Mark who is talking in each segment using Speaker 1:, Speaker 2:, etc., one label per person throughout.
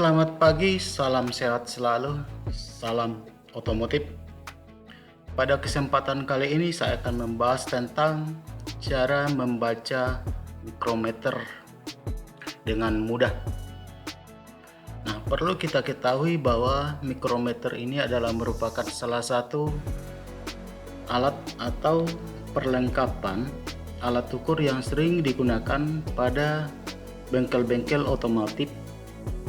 Speaker 1: Selamat pagi, salam sehat selalu, salam otomotif. Pada kesempatan kali ini saya akan membahas tentang cara membaca mikrometer dengan mudah. Nah, perlu kita ketahui bahwa mikrometer ini adalah merupakan salah satu alat atau perlengkapan alat ukur yang sering digunakan pada bengkel-bengkel otomotif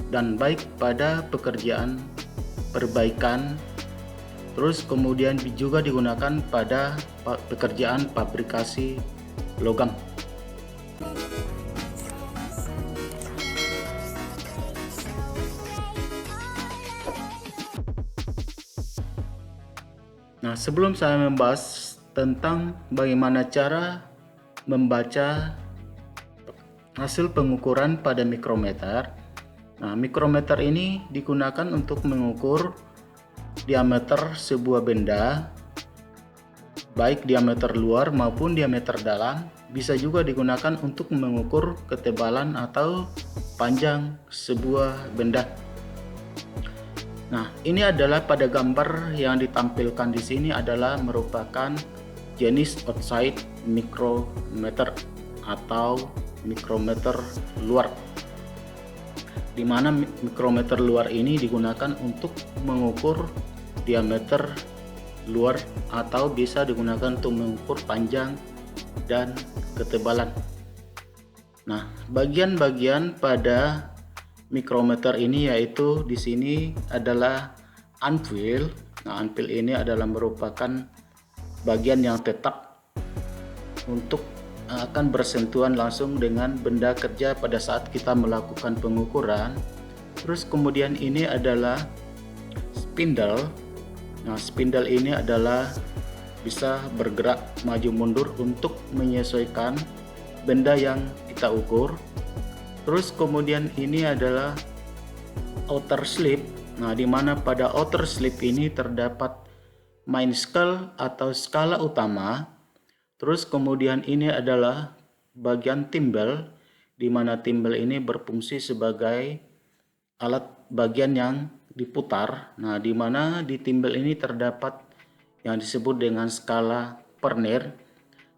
Speaker 1: dan baik pada pekerjaan perbaikan, terus kemudian juga digunakan pada pekerjaan fabrikasi logam. Nah, sebelum saya membahas tentang bagaimana cara membaca hasil pengukuran pada mikrometer. Nah, mikrometer ini digunakan untuk mengukur diameter sebuah benda, baik diameter luar maupun diameter dalam. Bisa juga digunakan untuk mengukur ketebalan atau panjang sebuah benda. Nah, ini adalah pada gambar yang ditampilkan di sini adalah merupakan jenis outside mikrometer atau mikrometer luar, di mana mikrometer luar ini digunakan untuk mengukur diameter luar atau bisa digunakan untuk mengukur panjang dan ketebalan. Nah, bagian-bagian pada mikrometer ini yaitu di sini adalah anvil. Nah, anvil ini adalah merupakan bagian yang tetap untuk akan bersentuhan langsung dengan benda kerja pada saat kita melakukan pengukuran. Terus kemudian ini adalah spindle. Nah, spindle ini adalah bisa bergerak maju mundur untuk menyesuaikan benda yang kita ukur. Terus kemudian ini adalah outer slip. Nah, di mana pada outer slip ini terdapat main scale atau skala utama. Terus kemudian ini adalah bagian timbel, di mana timbel ini berfungsi sebagai alat bagian yang diputar. Nah, di mana di timbel ini terdapat yang disebut dengan skala Vernier.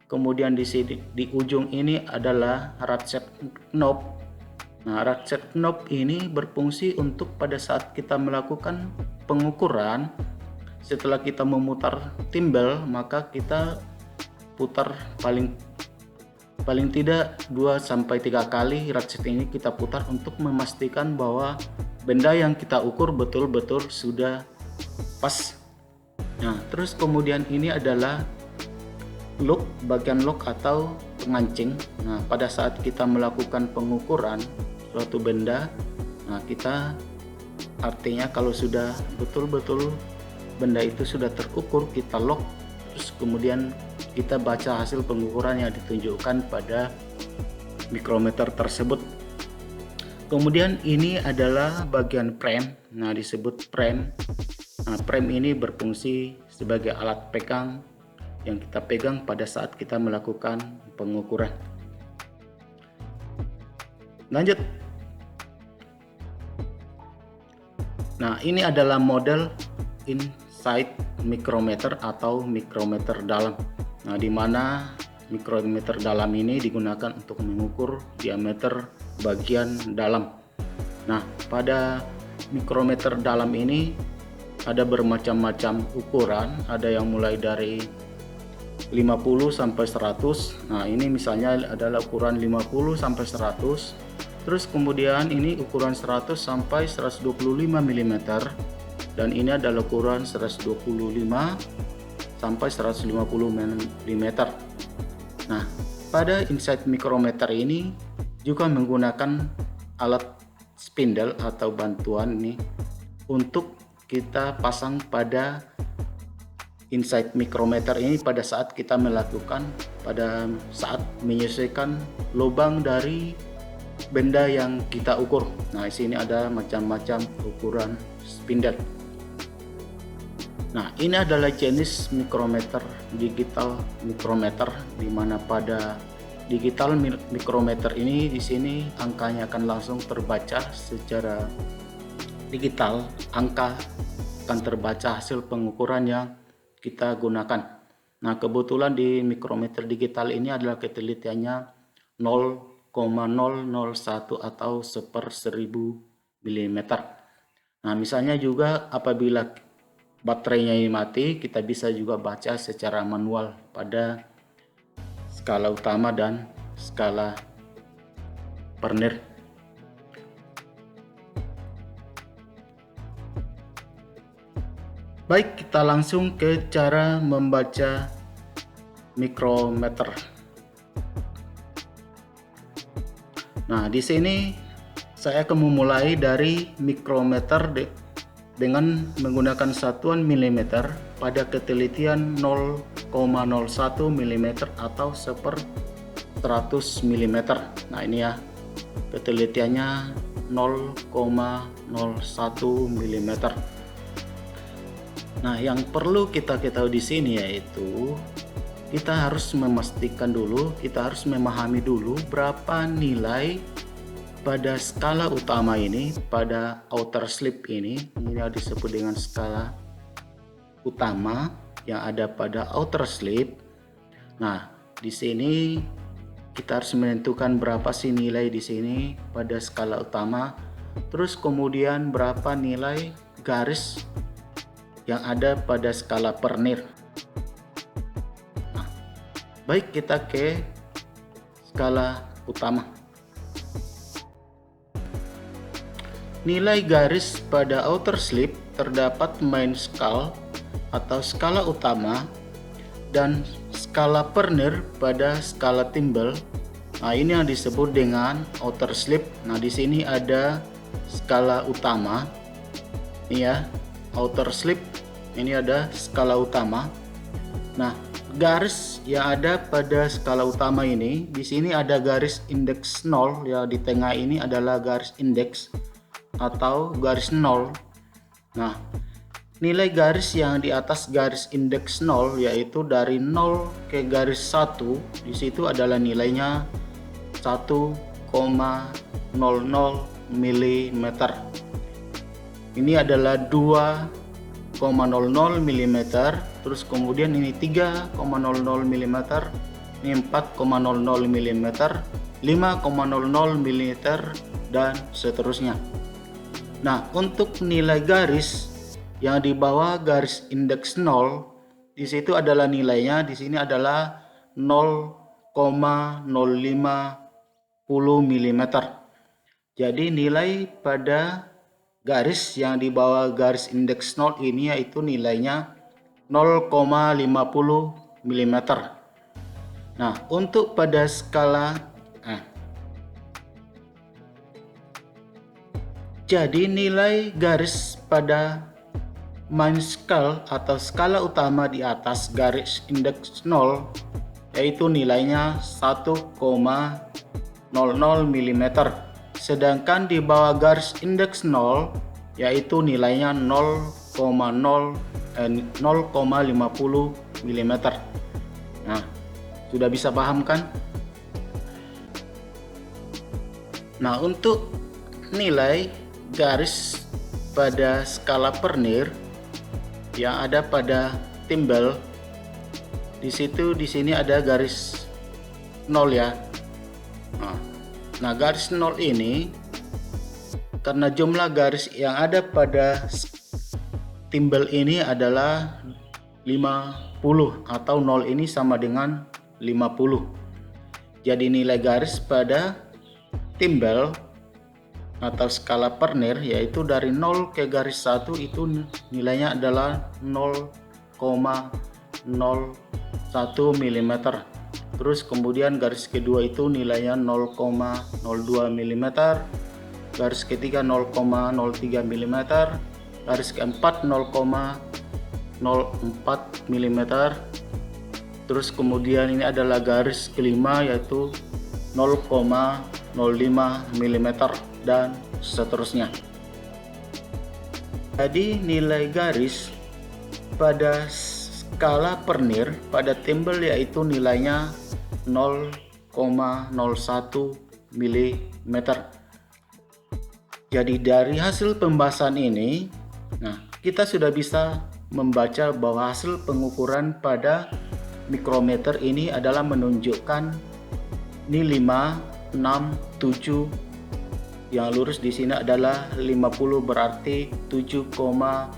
Speaker 1: Kemudian di ujung ini adalah ratchet knob. Nah, ratchet knob ini berfungsi untuk pada saat kita melakukan pengukuran, setelah kita memutar timbel, maka kita putar paling tidak 2-3 kali ratchet ini kita putar untuk memastikan bahwa benda yang kita ukur betul-betul sudah pas. Nah, terus kemudian ini adalah lock, bagian lock atau pengancing. Nah, pada saat kita melakukan pengukuran suatu benda, nah kita artinya kalau sudah betul-betul benda itu sudah terukur, kita lock, terus kemudian kita baca hasil pengukuran yang ditunjukkan pada mikrometer tersebut. Kemudian ini adalah bagian frame. Nah, disebut frame. Nah, frame ini berfungsi sebagai alat pegang yang kita pegang pada saat kita melakukan pengukuran. Lanjut. Nah, ini adalah model inside mikrometer atau mikrometer dalam. Nah, di mana mikrometer dalam ini digunakan untuk mengukur diameter bagian dalam. Nah, pada mikrometer dalam ini ada bermacam-macam ukuran, ada yang mulai dari 50 sampai 100. Nah, ini misalnya adalah ukuran 50 sampai 100. Terus kemudian ini ukuran 100 sampai 125 mm. Dan ini adalah ukuran 125 sampai 150 mm. Nah, pada inside mikrometer ini juga menggunakan alat spindle atau bantuan nih untuk kita pasang pada inside mikrometer ini pada saat kita melakukan, pada saat menyesuaikan lubang dari benda yang kita ukur. Nah, di sini ada macam-macam ukuran spindle. Nah, ini adalah jenis mikrometer digital mikrometer, di mana pada digital mikrometer ini di sini angkanya akan langsung terbaca secara digital, angka akan terbaca hasil pengukuran yang kita gunakan. Nah, kebetulan di mikrometer digital ini adalah ketelitiannya 0,001 atau 1/1000 mm. Nah, misalnya juga apabila baterainya ini mati, kita bisa juga baca secara manual pada skala utama dan skala Vernier. Baik, kita langsung ke cara membaca mikrometer. Nah, di sini saya akan memulai dari mikrometer dengan menggunakan satuan milimeter pada ketelitian 0,01 mm atau 1/100 mm. Nah, ini ya, ketelitiannya 0,01 mm. Nah, yang perlu kita ketahui di sini yaitu kita harus memastikan dulu, kita harus memahami dulu berapa nilai pada skala utama ini, pada outer slip ini yang disebut dengan skala utama yang ada pada outer slip. Nah, di sini kita harus menentukan berapa sih nilai di sini pada skala utama, terus kemudian berapa nilai garis yang ada pada skala Vernier. Nah, baik, kita ke skala utama. Nilai garis pada outer slip terdapat main scale atau skala utama dan skala Vernier pada skala timbel. Nah, ini yang disebut dengan outer slip. Nah, di sini ada skala utama. Ini ya, outer slip. Ini ada skala utama. Nah, garis yang ada pada skala utama ini, di sini ada garis indeks 0 ya, di tengah ini adalah garis indeks atau garis 0. Nah, nilai garis yang di atas garis indeks 0 yaitu dari 0 ke garis 1, di situ adalah nilainya 1,00 mm. Ini adalah 2,00 mm, terus kemudian ini 3,00 mm, ini 4,00 mm, 5,00 mm, dan seterusnya. Nah, untuk nilai garis yang di bawah garis indeks 0, di situ adalah nilainya, di sini adalah 0,0510 mm. Jadi nilai pada garis yang di bawah garis indeks 0 ini yaitu nilainya 0,50 mm. Nah, untuk pada skala jadi nilai garis pada main scale atau skala utama di atas garis indeks 0 yaitu nilainya 1,00 mm. Sedangkan di bawah garis indeks 0 yaitu nilainya 0,50 mm. Nah, sudah bisa paham kan? Nah, untuk nilai garis pada skala Vernier yang ada pada timbel, di sini ada garis 0 ya. Nah, garis 0 ini karena jumlah garis yang ada pada timbel ini adalah 50 atau 0 ini sama dengan 50. Jadi nilai garis pada timbel atau skala Vernier yaitu dari 0 ke garis 1 itu nilainya adalah 0,01 mm. Terus kemudian garis kedua itu nilainya 0,02 mm, garis ketiga 0,03 mm, garis keempat 0,04 mm. Terus kemudian ini adalah garis kelima yaitu 0,05 mm dan seterusnya. Jadi nilai garis pada skala Vernier pada timbel yaitu nilainya 0,01 mm. Jadi dari hasil pembahasan ini, kita sudah bisa membaca bahwa hasil pengukuran pada mikrometer ini adalah menunjukkan ini 5, 6, 7. Yang lurus di sini adalah 50, berarti 7,50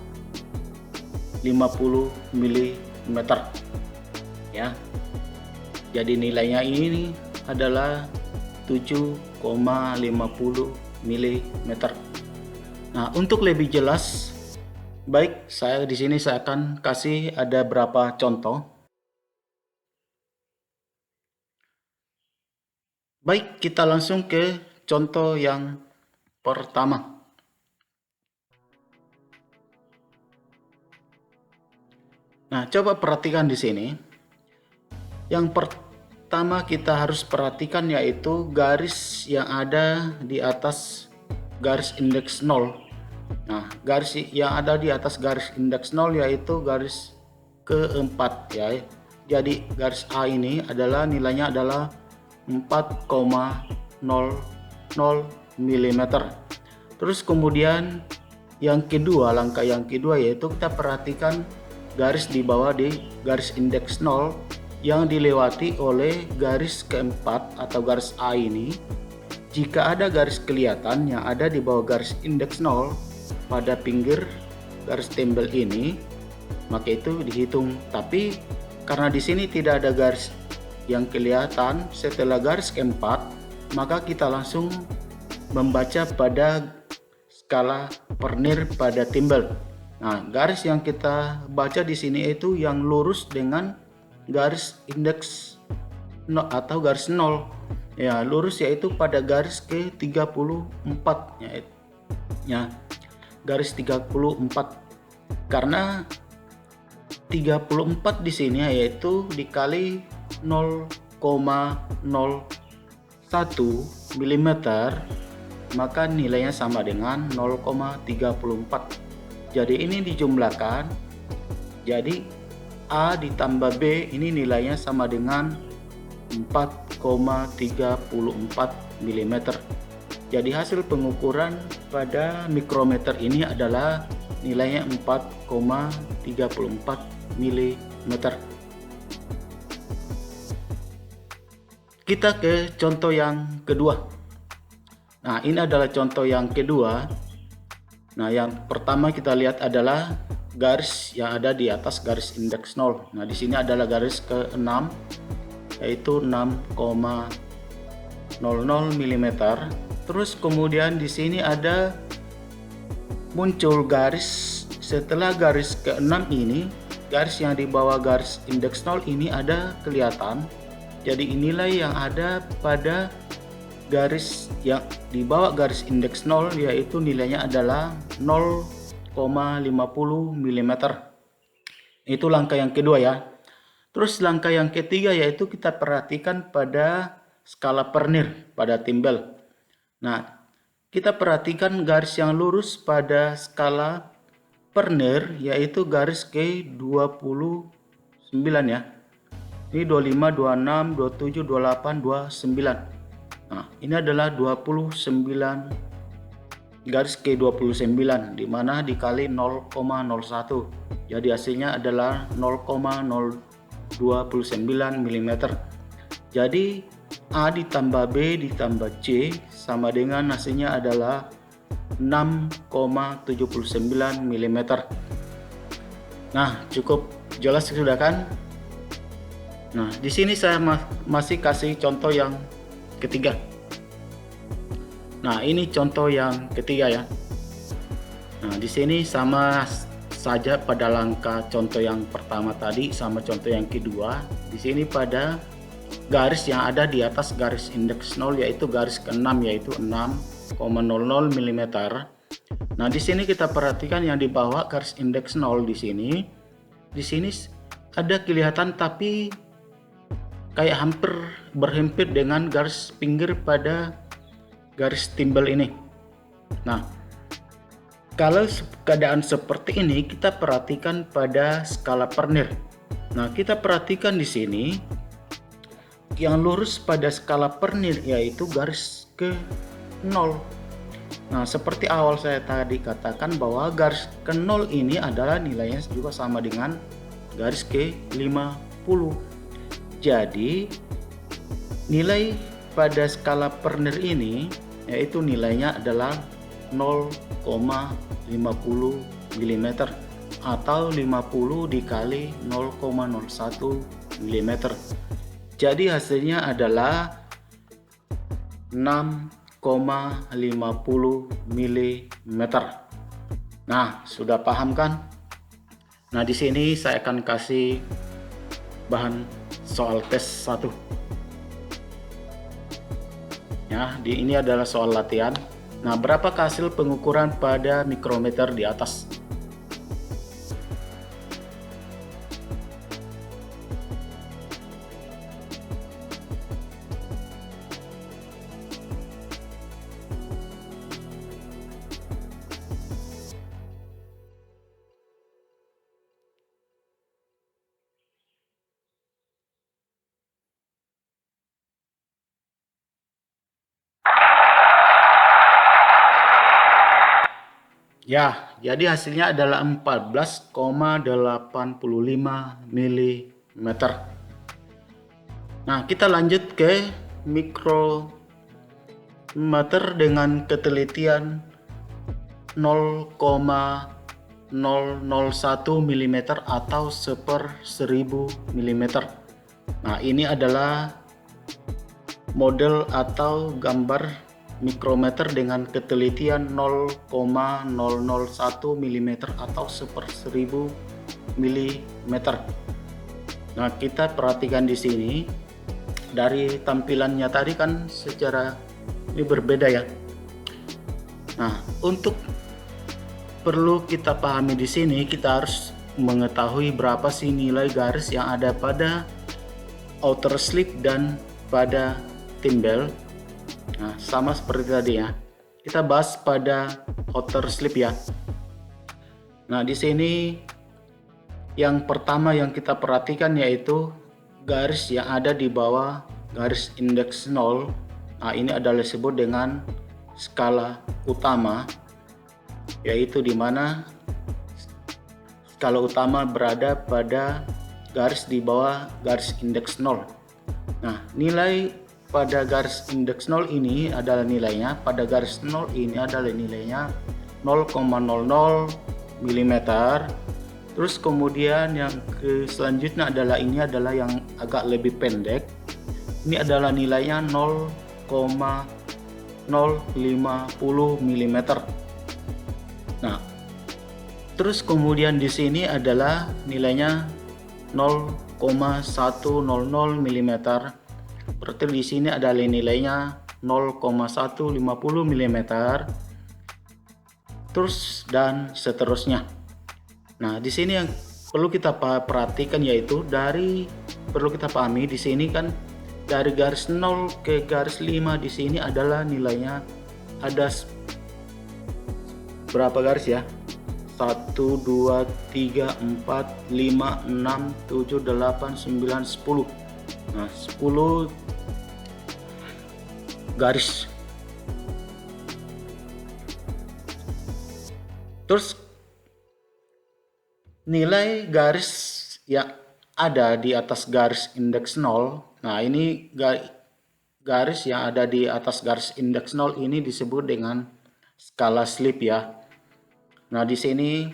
Speaker 1: mm ya. Jadi nilainya ini adalah 7,50 mm. Nah, untuk lebih jelas, baik, saya di sini saya akan kasih ada beberapa contoh. Baik, kita langsung ke contoh yang pertama. Nah, coba perhatikan di sini. Yang pertama kita harus perhatikan yaitu garis yang ada di atas garis indeks 0. Nah, garis yang ada di atas garis indeks 0 yaitu garis keempat ya. Jadi garis A ini adalah nilainya adalah 4,00 mm. Terus kemudian yang kedua, langkah yang kedua yaitu kita perhatikan garis di bawah di garis indeks 0 yang dilewati oleh garis keempat atau garis A ini. Jika ada garis kelihatan yang ada di bawah garis indeks 0 pada pinggir garis tempel ini, maka itu dihitung. Tapi karena di sini tidak ada garis yang kelihatan setelah garis keempat, maka kita langsung membaca pada skala Vernier pada timbel. Nah, garis yang kita baca di sini itu yang lurus dengan garis indeks 0 atau garis 0 ya, lurus yaitu pada garis ke-34 ya, garis 34. Karena 34 di sini yaitu dikali 0,01 mm, maka nilainya sama dengan 0,34. Jadi ini dijumlahkan, jadi A ditambah B ini nilainya sama dengan 4,34 mm. Jadi hasil pengukuran pada mikrometer ini adalah nilainya 4,34 mm. Kita ke contoh yang kedua. Nah, ini adalah contoh yang kedua. Nah, yang pertama kita lihat adalah garis yang ada di atas garis indeks 0. Nah, di sini adalah garis ke-6 yaitu 6,00 mm. Terus kemudian di sini ada muncul garis setelah garis ke-6 ini, garis yang di bawah garis indeks 0 ini ada kelihatan. Jadi inilah yang ada pada garis yang di bawah garis indeks 0 yaitu nilainya adalah 0,50 mm. Itu langkah yang kedua ya. Terus langkah yang ketiga yaitu kita perhatikan pada skala Vernier pada timbel. Nah, kita perhatikan garis yang lurus pada skala Vernier yaitu garis ke-29 ya. Ini 25, 26, 27, 28, 29. Nah, ini adalah 29 garis ke-29 di mana dikali 0,01. Jadi hasilnya adalah 0,029 mm. Jadi A ditambah B ditambah C sama dengan hasilnya adalah 6,79 mm. Nah, cukup jelas sudah kan? Nah, di sini saya masih kasih contoh yang ketiga. Nah, ini contoh yang ketiga ya. Nah, di sini sama saja pada langkah contoh yang pertama tadi sama contoh yang kedua. Di sini pada garis yang ada di atas garis indeks 0 yaitu garis ke-6 yaitu 6,00 mm. Nah, di sini kita perhatikan yang di bawah garis indeks 0 di sini. Di sini ada kelihatan tapi kayak hampir berhimpit dengan garis pinggir pada garis timbel ini. Nah, kalau keadaan seperti ini kita perhatikan pada skala Vernier. Nah, kita perhatikan di sini yang lurus pada skala Vernier yaitu garis ke 0. Nah, seperti awal saya tadi katakan bahwa garis ke 0 ini adalah nilainya juga sama dengan garis ke 50. Jadi, nilai pada skala Vernier ini yaitu nilainya adalah 0,50 mm atau 50 dikali 0,01 mm. Jadi hasilnya adalah 6,50 mm. Nah, sudah paham kan? Nah, di sini saya akan kasih bahan soal tes 1. Ya, ini adalah soal latihan. Nah, berapakah hasil pengukuran pada mikrometer di atas? Ya, jadi hasilnya adalah 14,85 mm. Nah, kita lanjut ke mikrometer dengan ketelitian 0,001 mm atau 1/1000 mm. Nah, ini adalah model atau gambar mikrometer dengan ketelitian 0,001 mm atau 1/1000 mm. Nah, kita perhatikan di sini dari tampilannya tadi kan secara ini berbeda ya. Nah, untuk perlu kita pahami di sini, kita harus mengetahui berapa sih nilai garis yang ada pada outer slip dan pada timbel. Nah, sama seperti tadi ya. Kita bahas pada outer slip ya. Nah, di sini yang pertama yang kita perhatikan yaitu garis yang ada di bawah garis indeks 0. Nah, ini adalah disebut dengan skala utama, yaitu di mana skala utama berada pada garis di bawah garis indeks 0. Nah, nilai pada garis indeks 0 ini adalah nilainya, pada garis 0 ini adalah nilainya 0,00 mm. Terus kemudian yang selanjutnya adalah ini adalah yang agak lebih pendek. Ini adalah nilainya 0,050 mm. Nah, terus kemudian di sini adalah nilainya 0,100 mm. Berarti di sini adalah nilainya 0,150 mm. Terus dan seterusnya. Nah, di sini yang perlu kita perhatikan yaitu perlu kita pahami di sini kan dari garis 0 ke garis 5 di sini adalah nilainya ada berapa garis ya? 1, 2, 3, 4, 5, 6, 7, 8, 9, 10. Nah, 10 garis. Terus nilai garis yang ada di atas garis indeks 0. Nah, ini garis yang ada di atas garis indeks 0 ini disebut dengan skala slip ya. Nah, di sini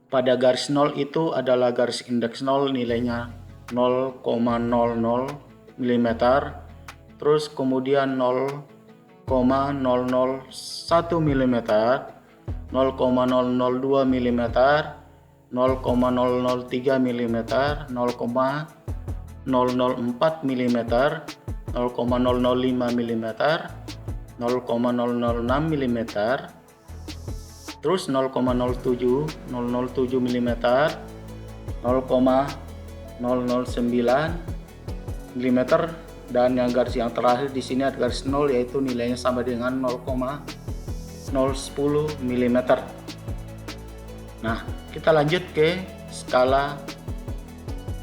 Speaker 1: pada garis 0 itu adalah garis indeks 0 nilainya 0,00 mm, terus kemudian 0,001 mm, 0,002 mm, 0,003 mm, 0,004 mm, 0,005 mm, 0,006 mm, terus 0,07 mm, 0,009 mm, dan yang garis yang terakhir di sini ada garis 0 yaitu nilainya sama dengan 0,010 mm. Nah, kita lanjut ke skala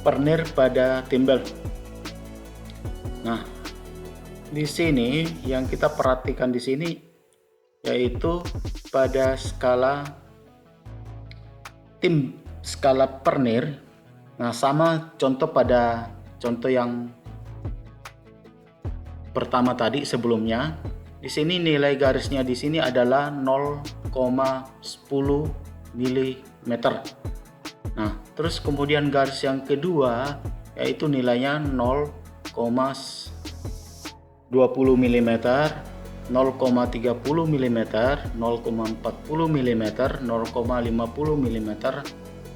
Speaker 1: Vernier pada timbel. Nah, di sini yang kita perhatikan di sini yaitu pada skala Vernier. Nah, sama contoh pada contoh yang pertama tadi sebelumnya. Di sini nilai garisnya di sini adalah 0,10 mm. Nah, terus kemudian garis yang kedua yaitu nilainya 0,20 mm, 0,30 mm, 0,40 mm, 0,50 mm,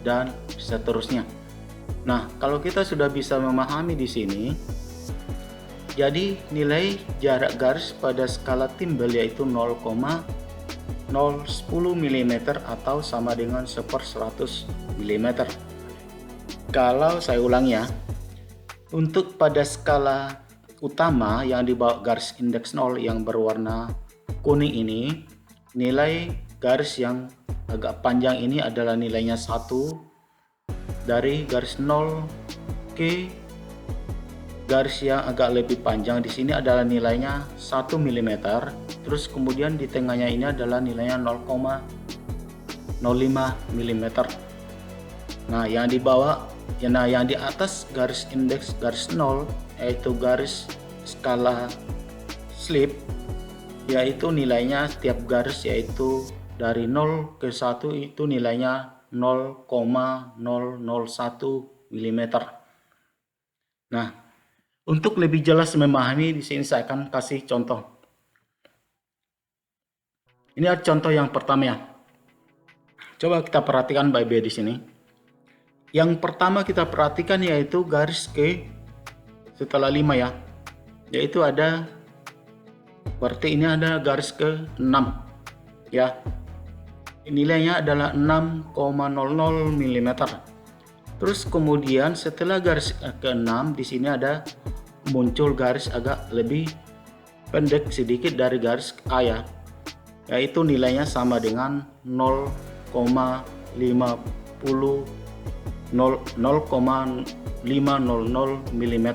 Speaker 1: dan seterusnya. Nah, kalau kita sudah bisa memahami di sini, jadi nilai jarak garis pada skala Timbel yaitu 0,010 mm atau sama dengan 1/100 mm. Kalau saya ulang ya, untuk pada skala utama yang di bawah garis indeks 0 yang berwarna kuning ini, nilai garis yang agak panjang ini adalah nilainya 1, dari garis 0 ke garis yang agak lebih panjang di sini adalah nilainya 1 mm. Terus kemudian di tengahnya ini adalah nilainya 0,05 mm. Nah, yang di bawah, yang di atas garis indeks garis 0 yaitu garis skala slip, yaitu nilainya setiap garis yaitu dari 0 ke 1 itu nilainya 0,001 mm. Nah, untuk lebih jelas memahami di sini saya akan kasih contoh. Ini adalah contoh yang pertama ya. Coba kita perhatikan baik-baik di sini. Yang pertama kita perhatikan yaitu garis ke setelah 5 ya. Yaitu ada, berarti ini ada garis ke 6 ya. Nilainya adalah 6,00 mm. Terus kemudian setelah garis ke-6 di sini ada muncul garis agak lebih pendek sedikit dari garis A ya. Yaitu nilainya sama dengan 0,500 mm.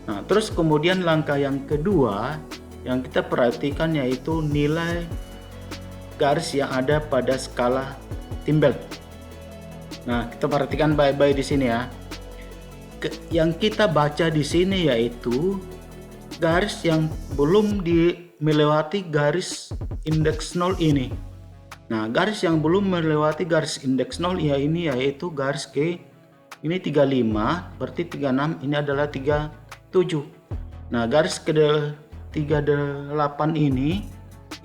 Speaker 1: Nah, terus kemudian langkah yang kedua yang kita perhatikan yaitu nilai garis yang ada pada skala Timbel. Nah, kita perhatikan baik-baik di sini ya. Yang kita baca di sini yaitu garis yang belum melewati garis indeks 0 ini. Nah, garis yang belum melewati garis indeks 0 ya ini yaitu garis ke ini 35, berarti 36 ini adalah 37. Nah, garis ke 38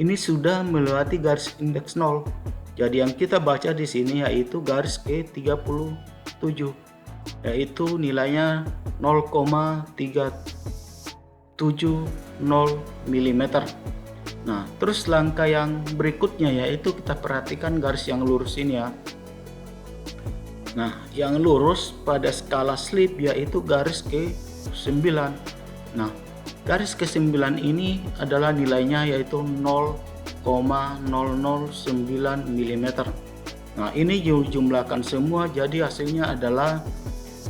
Speaker 1: ini sudah melewati garis indeks 0. Jadi yang kita baca di sini yaitu garis ke 37, yaitu nilainya 0,370 mm. Nah, terus langkah yang berikutnya yaitu kita perhatikan garis yang lurus ini ya. Nah, yang lurus pada skala slip yaitu garis ke 9. Nah, garis ke 9 ini adalah nilainya yaitu 0,009 mm. Nah, ini jumlahkan semua jadi hasilnya adalah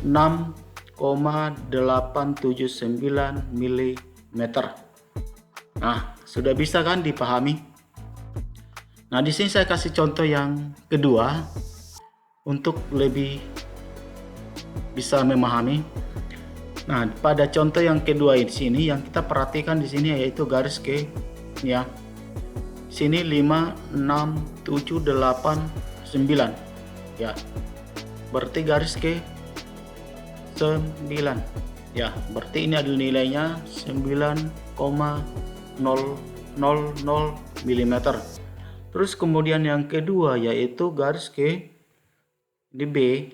Speaker 1: 6,879 mm. Nah, sudah bisa kan dipahami? Nah, di sini saya kasih contoh yang kedua untuk lebih bisa memahami. Nah, pada contoh yang kedua di sini yang kita perhatikan di sini yaitu garis ke ya. Sini 5, 6, 7, 8, 9. Ya. Berarti garis ke 9. Ya, berarti ini adalah nilainya 9,000 mm. Terus kemudian yang kedua yaitu garis ke di B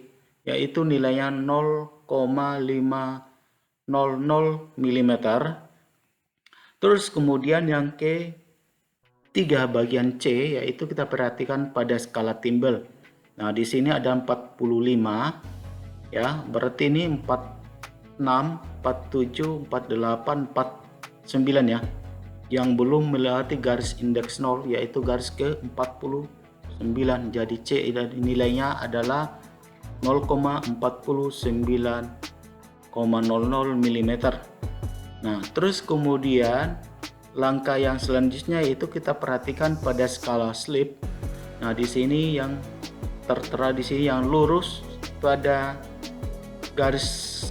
Speaker 1: yaitu nilainya 0,500 mm. Terus kemudian yang ketiga bagian C yaitu kita perhatikan pada skala Timbel. Nah, di sini ada 45 ya, berarti ini 46, 47, 48, 49 ya. Yang belum melewati garis indeks 0 yaitu garis ke 49. Jadi C nilainya adalah 0,49,00 mm. Nah, terus kemudian langkah yang selanjutnya yaitu kita perhatikan pada skala slip. Nah, di sini yang tertera di sini yang lurus pada garis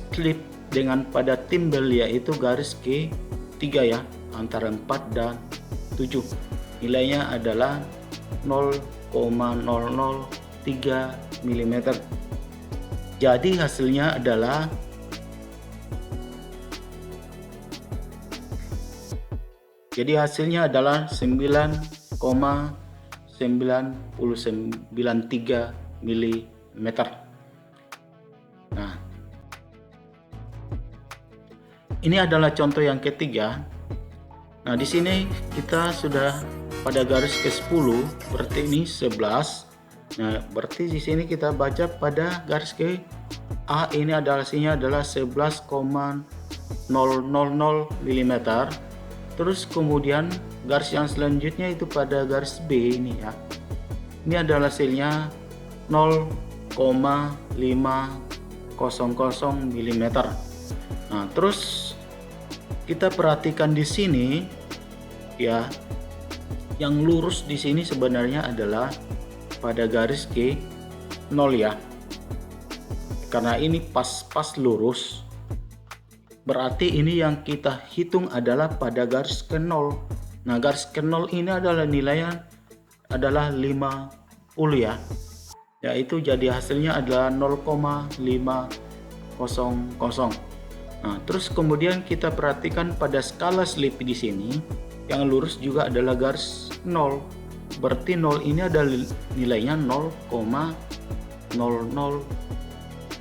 Speaker 1: slip dengan pada timbel yaitu garis G3 ya, antara 4 dan 7. Nilainya adalah 0,003 mm. Jadi hasilnya adalah Jadi hasilnya adalah 9,993 mm. Nah, ini adalah contoh yang ketiga. Nah, di sini kita sudah pada garis ke-10, berarti ini 11. Nah, berarti di sini kita baca pada garis ke A ini adalah hasilnya adalah 11,000 mm. Terus kemudian garis yang selanjutnya itu pada garis B ini ya. Ini adalah hasilnya 0,500 mm. Nah, terus kita perhatikan di sini ya. Yang lurus di sini sebenarnya adalah pada garis G0 ya. Karena ini pas lurus. Berarti ini yang kita hitung adalah pada garis ke-0. Nah, garis ke-0 ini adalah nilainya adalah 50 ya. Yaitu jadi hasilnya adalah 0,500. Nah, terus kemudian kita perhatikan pada skala slip di sini yang lurus juga adalah garis 0. Berarti 0 ini adalah nilainya 0,000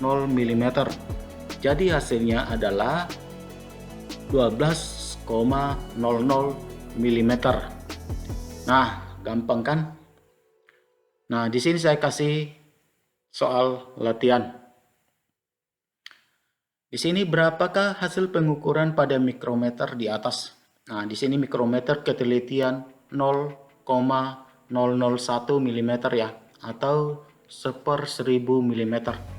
Speaker 1: mm. Jadi hasilnya adalah 12,00 mm. Nah, gampang kan? Nah, di sini saya kasih soal latihan. Di sini berapakah hasil pengukuran pada mikrometer di atas? Nah, di sini mikrometer ketelitian 0,001 mm ya, atau 1/1000 mm.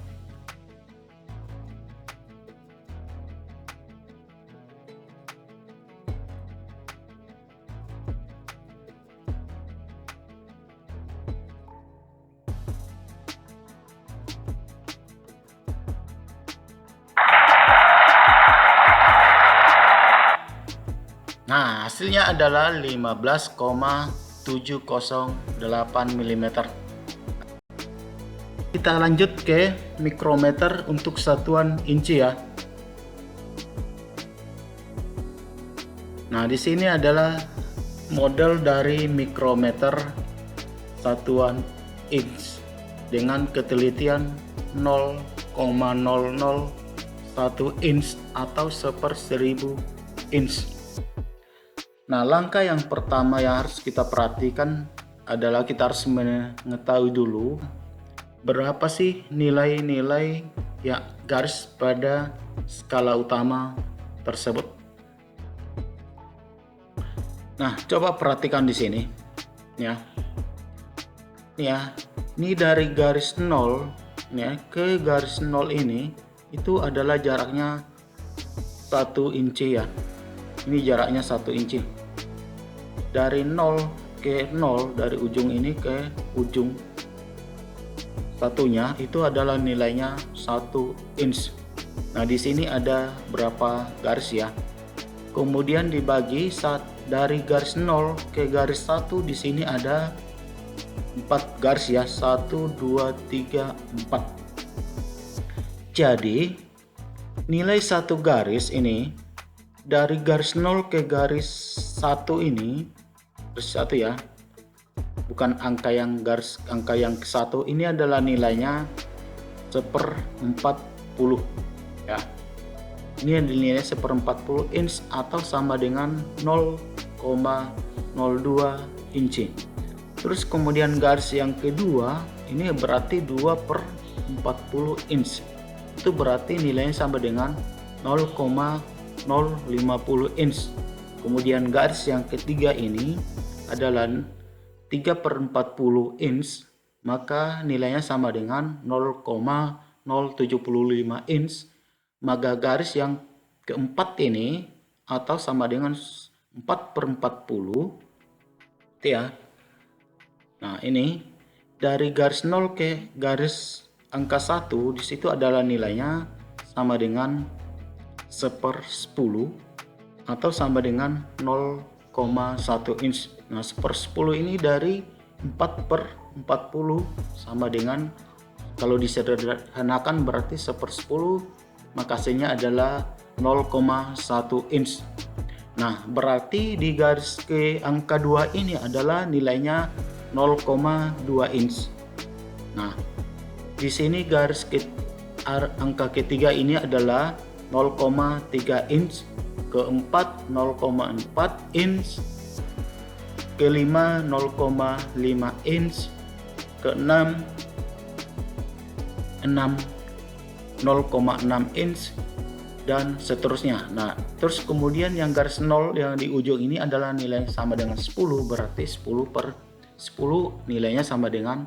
Speaker 1: Nah, hasilnya adalah 15,708 mm. Kita lanjut ke mikrometer untuk satuan inci ya. Nah, di sini adalah model dari mikrometer satuan inch dengan ketelitian 0,001 inch atau 1/1000 inch. Nah, langkah yang pertama yang harus kita perhatikan adalah kita harus mengetahui dulu berapa sih nilai-nilai ya garis pada skala utama tersebut. Nah, coba perhatikan di sini ya. Ini dari garis 0 ya ke garis 0 ini itu adalah jaraknya 1 inci ya. Ini jaraknya 1 inci. Dari 0 ke 0, dari ujung ini ke ujung satunya itu adalah nilainya 1 inch. Nah, di sini ada berapa garis ya. Kemudian dibagi dari garis 0 ke garis 1 di sini ada 4 garis ya. 1 2 3 4. Jadi nilai satu garis ini dari garis 0 ke garis 1 ini, garis 1 ya, bukan angka yang ke 1, ini adalah nilainya 1/40 ya. Ini nilainya 1/40 inch atau sama dengan 0,02 inci. Terus kemudian garis yang kedua ini berarti 2/40 inch. Itu berarti nilainya sama dengan 0,050 inch. Kemudian garis yang ketiga ini adalah 3/40 inch, maka nilainya sama dengan 0,075 inch. Maka garis yang keempat ini atau sama dengan 4/40 itu ya. Nah, ini dari garis 0 ke garis angka 1 di situ adalah nilainya sama dengan 1/10 atau sama dengan 0,1 inch. Nah, 1/10 ini dari 4/40 sama dengan, kalau disederhanakan berarti 1/10, maka hasilnya adalah 0,1 inch. Nah, berarti di garis ke angka 2 ini adalah nilainya 0,2 inch. Nah, di sini garis ke angka ketiga ini adalah 0,3 inch, keempat 0,4 inch, kelima 0,5 inch, keenam 0,6 inch, dan seterusnya. Nah, terus kemudian yang garis 0 yang di ujung ini adalah nilai sama dengan 10, berarti 10/10 nilainya sama dengan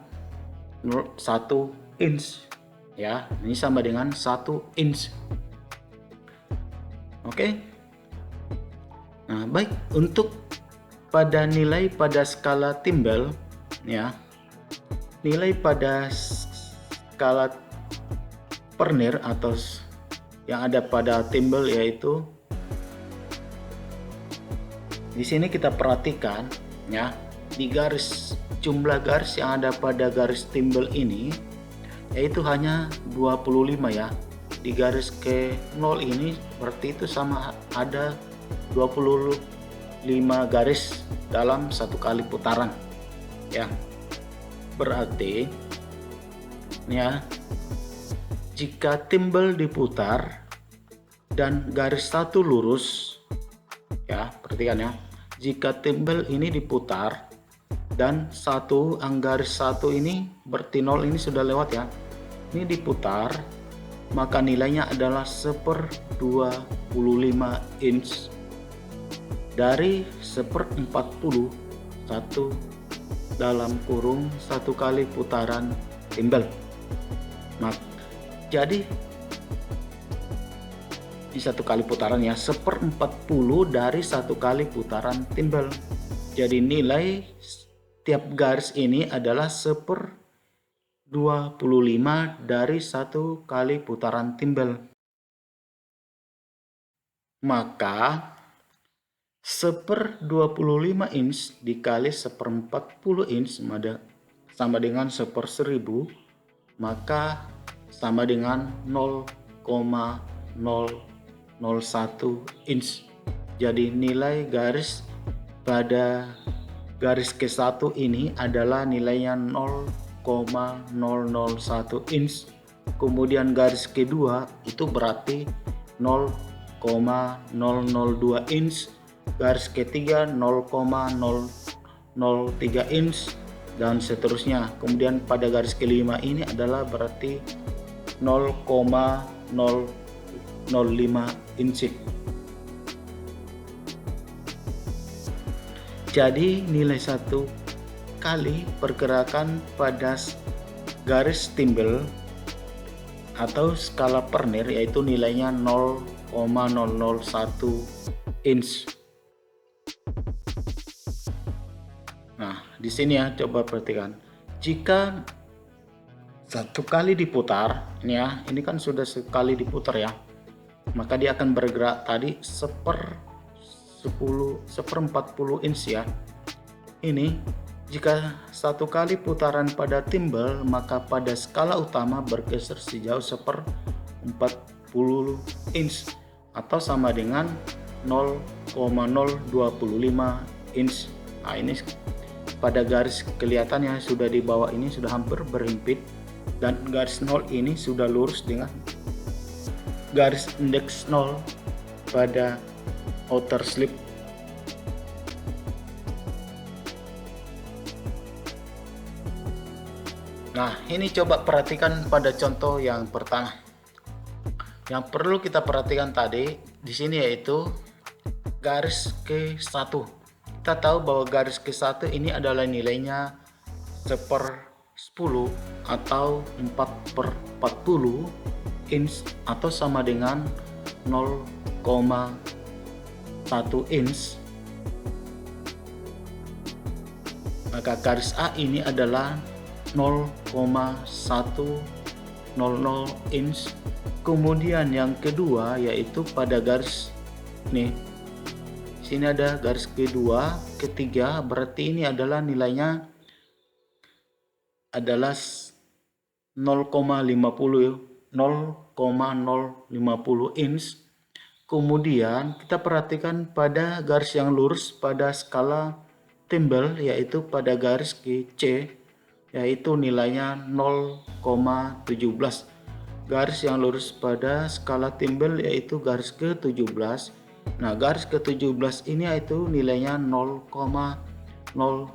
Speaker 1: 1 inch ya. Ini sama dengan 1 inch. Oke. Nah, baik, untuk pada nilai pada skala timbel ya. Nilai pada skala Vernier atau yang ada pada timbel yaitu di sini kita perhatikan ya, di garis jumlah garis yang ada pada garis timbel ini yaitu hanya 25 ya. Di garis ke 0 ini berarti itu sama ada 25 garis dalam satu kali putaran ya. Berarti ya, jika timbel diputar dan garis satu lurus ya, perhatikan ya, jika timbel ini diputar dan garis satu ini berarti 0 ini sudah lewat ya, ini diputar, maka nilainya adalah 1/25 inch dari 1/40 dalam kurung satu kali putaran timbel. Jadi di satu kali putaran ya, 1/40 dari satu kali putaran timbel. Jadi nilai tiap garis ini adalah 1/25 dari satu kali putaran timbel. Maka 1/25 inch dikali 1/40 inch sama dengan 1/1000, maka sama dengan 0,001 inch. Jadi nilai garis pada garis ke-1 ini adalah nilainya 0,001 inch. Kemudian garis kedua itu berarti 0,002 inch. Garis ketiga 0,003 inch dan seterusnya. Kemudian pada garis kelima ini adalah berarti 0,005 inch. Jadi nilai satu kali pergerakan pada garis timbel atau skala Vernier yaitu nilainya 0,001 inch. Nah, di sini ya, coba perhatikan. Jika satu kali diputar, ini kan sudah sekali diputar ya, maka dia akan bergerak tadi 1/40 inch ya. Ini jika satu kali putaran pada timbel, maka pada skala utama bergeser sejauh 1/40 inch atau sama dengan 0,025 inch. Nah, ini pada garis kelihatannya sudah di bawah ini sudah hampir berhimpit, dan garis 0 ini sudah lurus dengan garis indeks 0 pada outer slip. Nah, ini coba perhatikan pada contoh yang pertama. Yang perlu kita perhatikan tadi di sini yaitu garis ke-1. Kita tahu bahwa garis ke-1 ini adalah nilainya 1/10 atau 4/40 inch atau sama dengan 0,1 inch. maka garis A ini adalah 0,100 inch. Kemudian yang kedua yaitu pada garis nih, sini ada garis kedua, ketiga, berarti ini adalah nilainya adalah 0,50 inch. Kemudian kita perhatikan pada garis yang lurus pada skala timbel, yaitu pada garis C, yaitu nilainya 0,17. Garis yang lurus pada skala timbel yaitu garis ke-17. Nah, garis ke-17 ini yaitu nilainya 0,017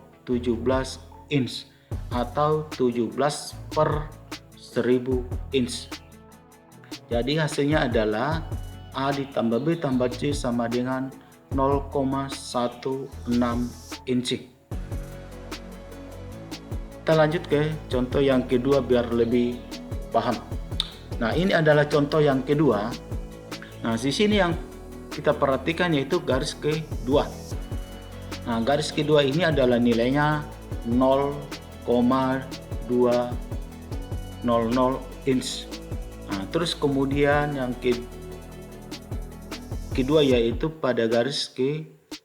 Speaker 1: inch atau 17 per 1000 inch. Jadi hasilnya adalah A ditambah B tambah C sama dengan 0,16 inci. Kita lanjut ke contoh yang kedua biar lebih paham. Nah, ini adalah contoh yang kedua. Nah, di sini yang kita perhatikan yaitu garis kedua. Nah, garis kedua ini adalah nilainya 0,200 inch. Nah, terus kemudian yang kedua yaitu pada garis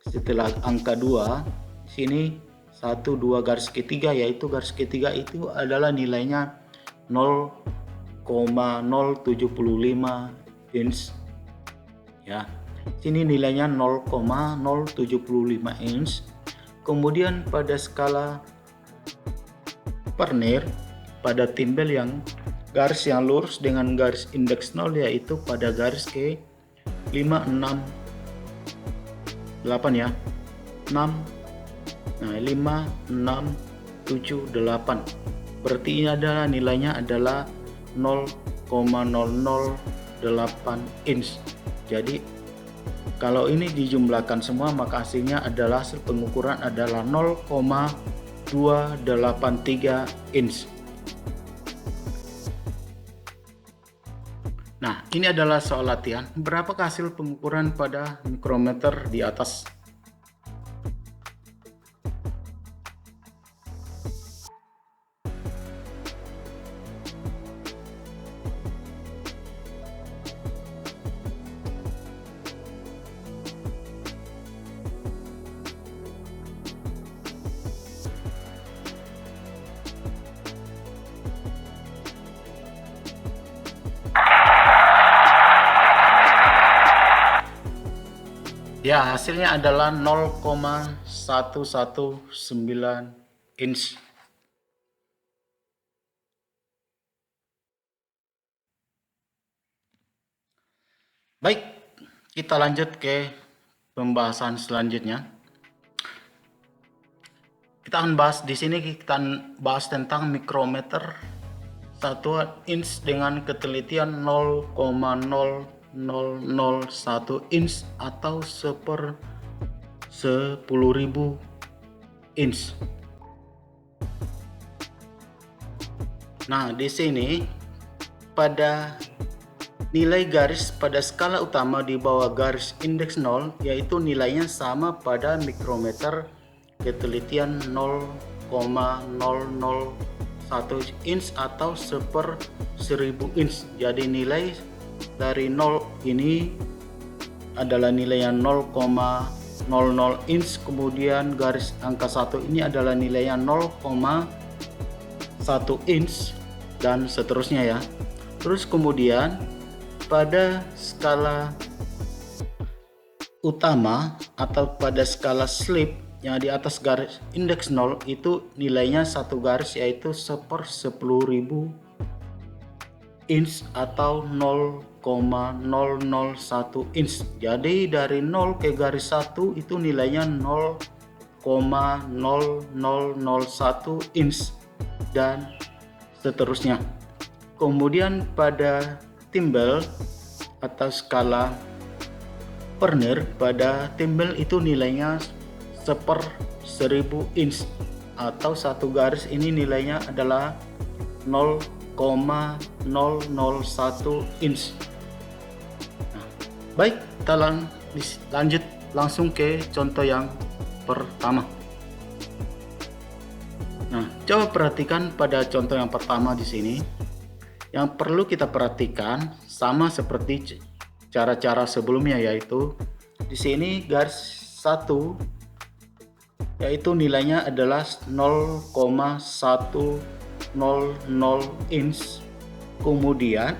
Speaker 1: setelah angka 2 sini 1 2 garis ketiga, yaitu garis ketiga itu adalah nilainya 0,075 inch ya. Sini nilainya 0,075 inch. Kemudian pada skala Vernier pada timbel yang garis yang lurus dengan garis indeks 0 yaitu pada garis ke 5 6 8 ya. 6 nah 5 6 7 8. Berarti ini adalah nilainya adalah 0,008 inch. Jadi kalau ini dijumlahkan semua maka hasilnya adalah hasil pengukuran adalah 0,283 inch. Nah, ini adalah soal latihan. Berapakah hasil pengukuran pada mikrometer di atas? Ya, hasilnya adalah 0,119 inch. Baik, kita lanjut ke pembahasan selanjutnya. Kita akan bahas di sini, kita bahas tentang mikrometer 1 inch dengan ketelitian 0,001 inch atau 1/10.000 inch. Nah, di sini pada nilai garis pada skala utama di bawah garis indeks 0 yaitu nilainya sama pada mikrometer ketelitian 0,001 inch atau 1/1000 inch. Jadi nilai dari 0 ini adalah nilainya 0,00 inch, kemudian garis angka 1 ini adalah nilainya 0,1 inch dan seterusnya ya. Terus kemudian pada skala utama atau pada skala slip yang di atas garis indeks 0 itu nilainya satu garis yaitu 1/10.000 inch atau 0,001 inch. Jadi dari 0 ke garis 1 itu nilainya 0,0001 inch dan seterusnya. Kemudian pada timbel atau skala Vernier pada timbel itu nilainya 1/1000 inch atau satu garis ini nilainya adalah 0,001 inch. Nah, baik, kita lanjut langsung ke contoh yang pertama. Nah, coba perhatikan pada contoh yang pertama di sini. Yang perlu kita perhatikan sama seperti cara-cara sebelumnya, yaitu di sini garis 1 yaitu nilainya adalah 0,100 inch. Kemudian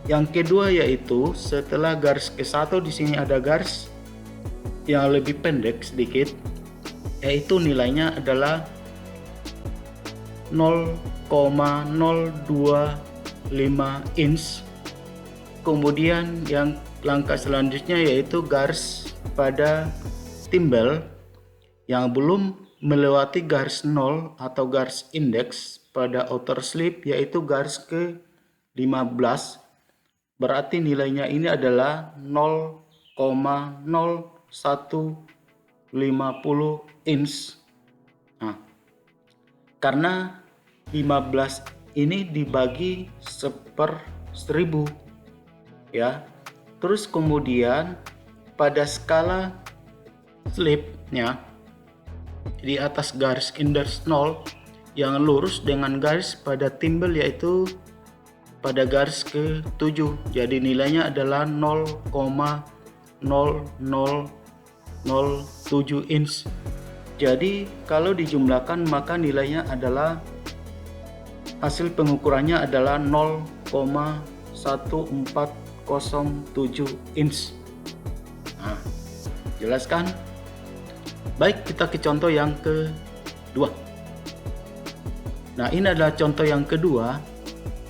Speaker 1: yang kedua yaitu setelah garis ke-1 di sini ada garis yang lebih pendek sedikit, yaitu nilainya adalah 0,025 inch. Kemudian yang langkah selanjutnya yaitu garis pada timbel yang belum melewati garis 0 atau garis indeks pada outer slip, yaitu garis ke-15. Berarti nilainya ini adalah 0,0150 inch. Nah, karena 15 ini dibagi 1/1000 ya. Terus kemudian pada skala slipnya di atas garis indeks 0 yang lurus dengan garis pada timbel yaitu pada garis ke-7. Jadi nilainya adalah 0,0007 inch. Jadi kalau dijumlahkan maka nilainya adalah hasil pengukurannya adalah 0,1407 inch. Nah, jelaskan. Baik, kita ke contoh yang kedua. Nah, ini adalah contoh yang kedua.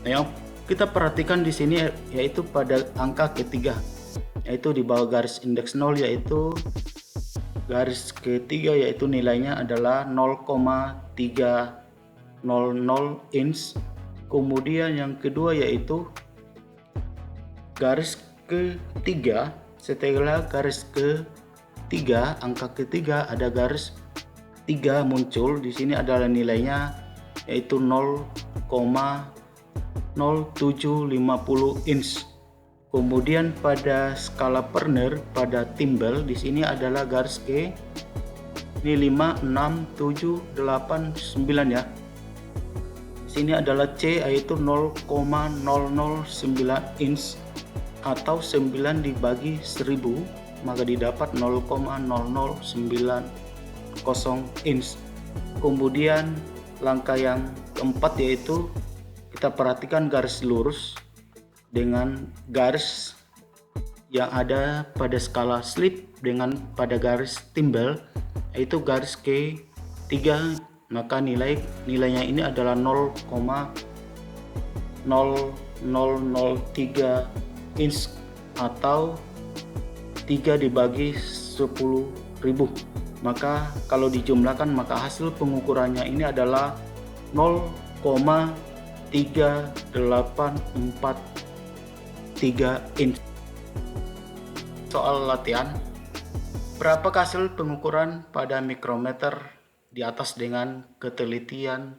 Speaker 1: Yang kita perhatikan di sini yaitu pada angka ketiga, yaitu di bawah garis indeks 0, yaitu garis ketiga, yaitu nilainya adalah 0,300 inch. Kemudian yang kedua yaitu garis ketiga, setelah garis ketiga, angka ketiga ada garis 3 muncul. Di sini adalah nilainya yaitu 0,0750 inch. Kemudian pada skala Vernier pada timbel di sini adalah garis G ini 5, 6, 7, 8, 9 ya. Di sini adalah C yaitu 0,009 inch atau 9 dibagi 1000 maka didapat 0,0090 inch. Kemudian langkah yang keempat yaitu kita perhatikan garis lurus dengan garis yang ada pada skala slip dengan pada garis timbel yaitu garis K3, maka nilainya ini adalah 0,0003 inch atau 3 dibagi 10.000. Maka kalau dijumlahkan maka hasil pengukurannya ini adalah 0,3843 inch. Soal latihan, berapakah hasil pengukuran pada mikrometer di atas dengan ketelitian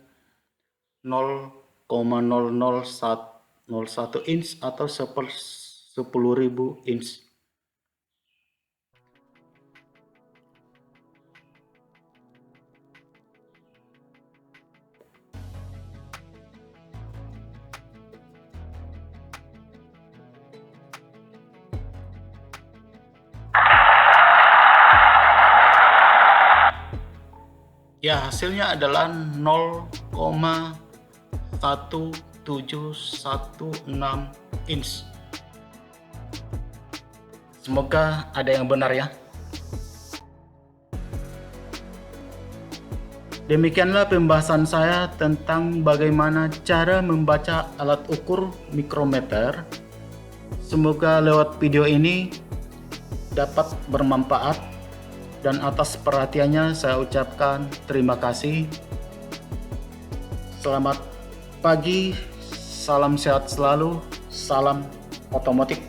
Speaker 1: 0,001 inch atau 10.000 inch? Ya, hasilnya adalah 0,1716 inch. Semoga ada yang benar ya. Demikianlah pembahasan saya tentang bagaimana cara membaca alat ukur mikrometer. Semoga lewat video ini dapat bermanfaat. Dan atas perhatiannya saya ucapkan terima kasih. Selamat pagi, salam sehat selalu, salam otomotif.